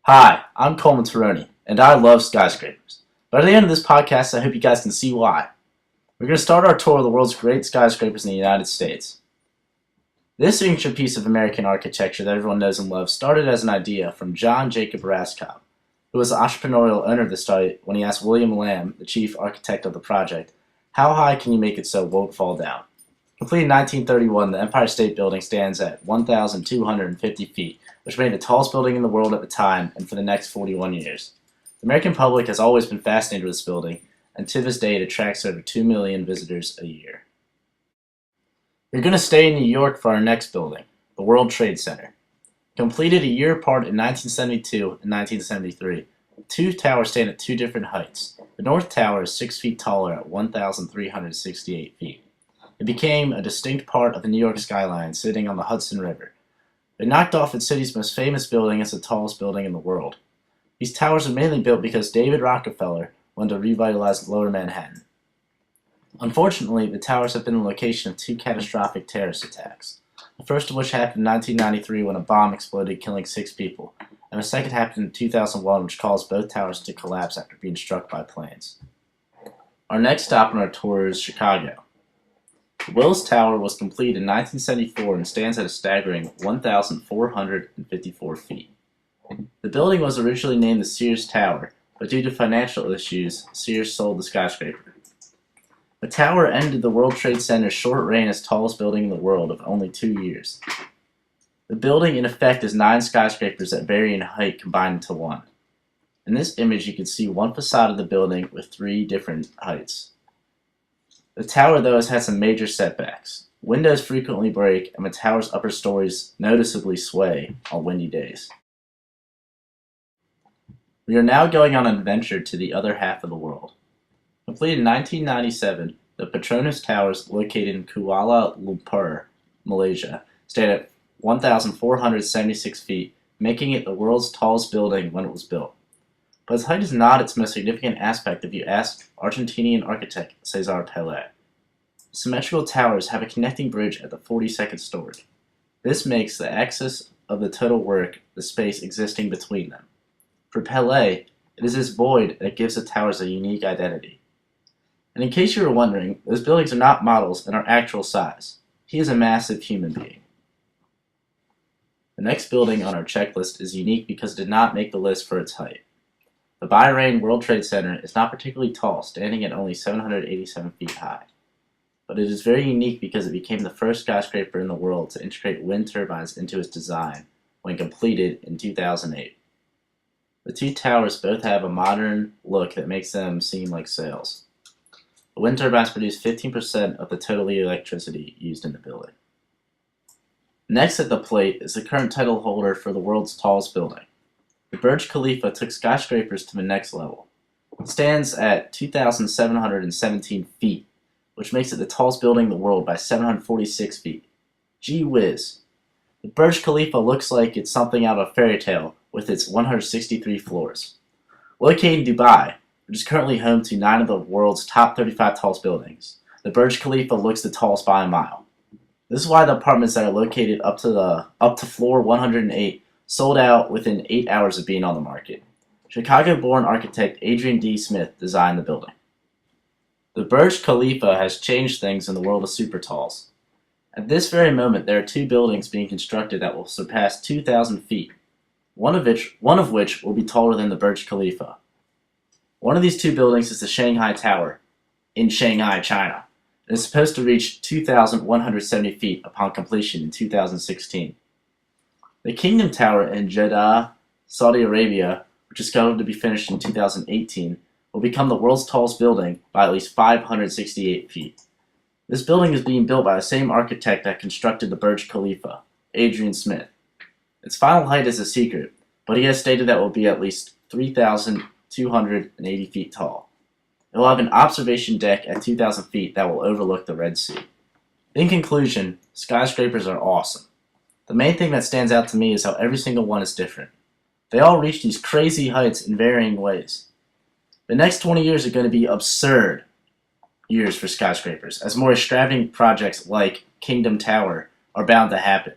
Hi, I'm Coleman Taroni, and I love skyscrapers. But at the end of this podcast, I hope you guys can see why. We're going to start our tour of the world's great skyscrapers in the United States. This ancient piece of American architecture that everyone knows and loves started as an idea from John Jacob Raskob, who was the entrepreneurial owner of the site when he asked William Lamb, the chief architect of the project, how high can you make it so it won't fall down? Completed in 1931, the Empire State Building stands at 1,250 feet, which made it the tallest building in the world at the time and for the next 41 years. The American public has always been fascinated with this building, and to this day it attracts over 2 million visitors a year. We're going to stay in New York for our next building, the World Trade Center. Completed a year apart in 1972 and 1973, the two towers stand at two different heights. The North Tower is 6 feet taller at 1,368 feet. It became a distinct part of the New York skyline, sitting on the Hudson River. It knocked off its city's most famous building as the tallest building in the world. These towers were mainly built because David Rockefeller wanted to revitalize Lower Manhattan. Unfortunately, the towers have been the location of two catastrophic terrorist attacks. The first of which happened in 1993 when a bomb exploded, killing 6 people, and the second happened in 2001, which caused both towers to collapse after being struck by planes. Our next stop on our tour is Chicago. The Willis Tower was completed in 1974 and stands at a staggering 1,454 feet. The building was originally named the Sears Tower, but due to financial issues, Sears sold the skyscraper. The tower ended the World Trade Center's short reign as tallest building in the world of only 2 years. The building in effect is 9 skyscrapers that vary in height combined into one. In this image you can see one facade of the building with 3 different heights. The tower, though, has had some major setbacks. Windows frequently break, and the tower's upper stories noticeably sway on windy days. We are now going on an adventure to the other half of the world. Completed in 1997, the Petronas Towers, located in Kuala Lumpur, Malaysia, stand at 1,476 feet, making it the world's tallest building when it was built. But its height is not its most significant aspect if you ask Argentinian architect Cesar Pelé. Symmetrical towers have a connecting bridge at the 42nd story. This makes the axis of the total work the space existing between them. For Pelé, it is this void that gives the towers a unique identity. And in case you were wondering, those buildings are not models and are actual size. He is a massive human being. The next building on our checklist is unique because it did not make the list for its height. The Bahrain World Trade Center is not particularly tall, standing at only 787 feet high. But it is very unique because it became the first skyscraper in the world to integrate wind turbines into its design when completed in 2008. The two towers both have a modern look that makes them seem like sails. The wind turbines produce 15% of the total electricity used in the building. Next at the plate is the current title holder for the world's tallest building. The Burj Khalifa took skyscrapers to the next level. It stands at 2,717 feet, which makes it the tallest building in the world by 746 feet. Gee whiz. The Burj Khalifa looks like it's something out of a fairy tale with its 163 floors. Located in Dubai, which is currently home to 9 of the world's top 35 tallest buildings, the Burj Khalifa looks the tallest by a mile. This is why the apartments that are located up to floor 108 sold out within 8 hours of being on the market. Chicago-born architect Adrian D. Smith designed the building. The Burj Khalifa has changed things in the world of super talls. At this very moment, there are 2 buildings being constructed that will surpass 2,000 feet, one of which will be taller than the Burj Khalifa. One of these 2 buildings is the Shanghai Tower in Shanghai, China. It is supposed to reach 2,170 feet upon completion in 2016. The Kingdom Tower in Jeddah, Saudi Arabia, which is scheduled to be finished in 2018, will become the world's tallest building by at least 568 feet. This building is being built by the same architect that constructed the Burj Khalifa, Adrian Smith. Its final height is a secret, but he has stated that it will be at least 3,280 feet tall. It will have an observation deck at 2,000 feet that will overlook the Red Sea. In conclusion, skyscrapers are awesome. The main thing that stands out to me is how every single one is different. They all reach these crazy heights in varying ways. The next 20 years are going to be absurd years for skyscrapers, as more extravagant projects like Kingdom Tower are bound to happen.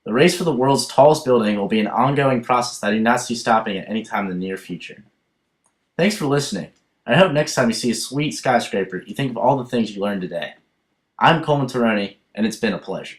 The race for the world's tallest building will be an ongoing process that I do not see stopping at any time in the near future. Thanks for listening. I hope next time you see a sweet skyscraper, you think of all the things you learned today. I'm Coleman Taroni, and it's been a pleasure.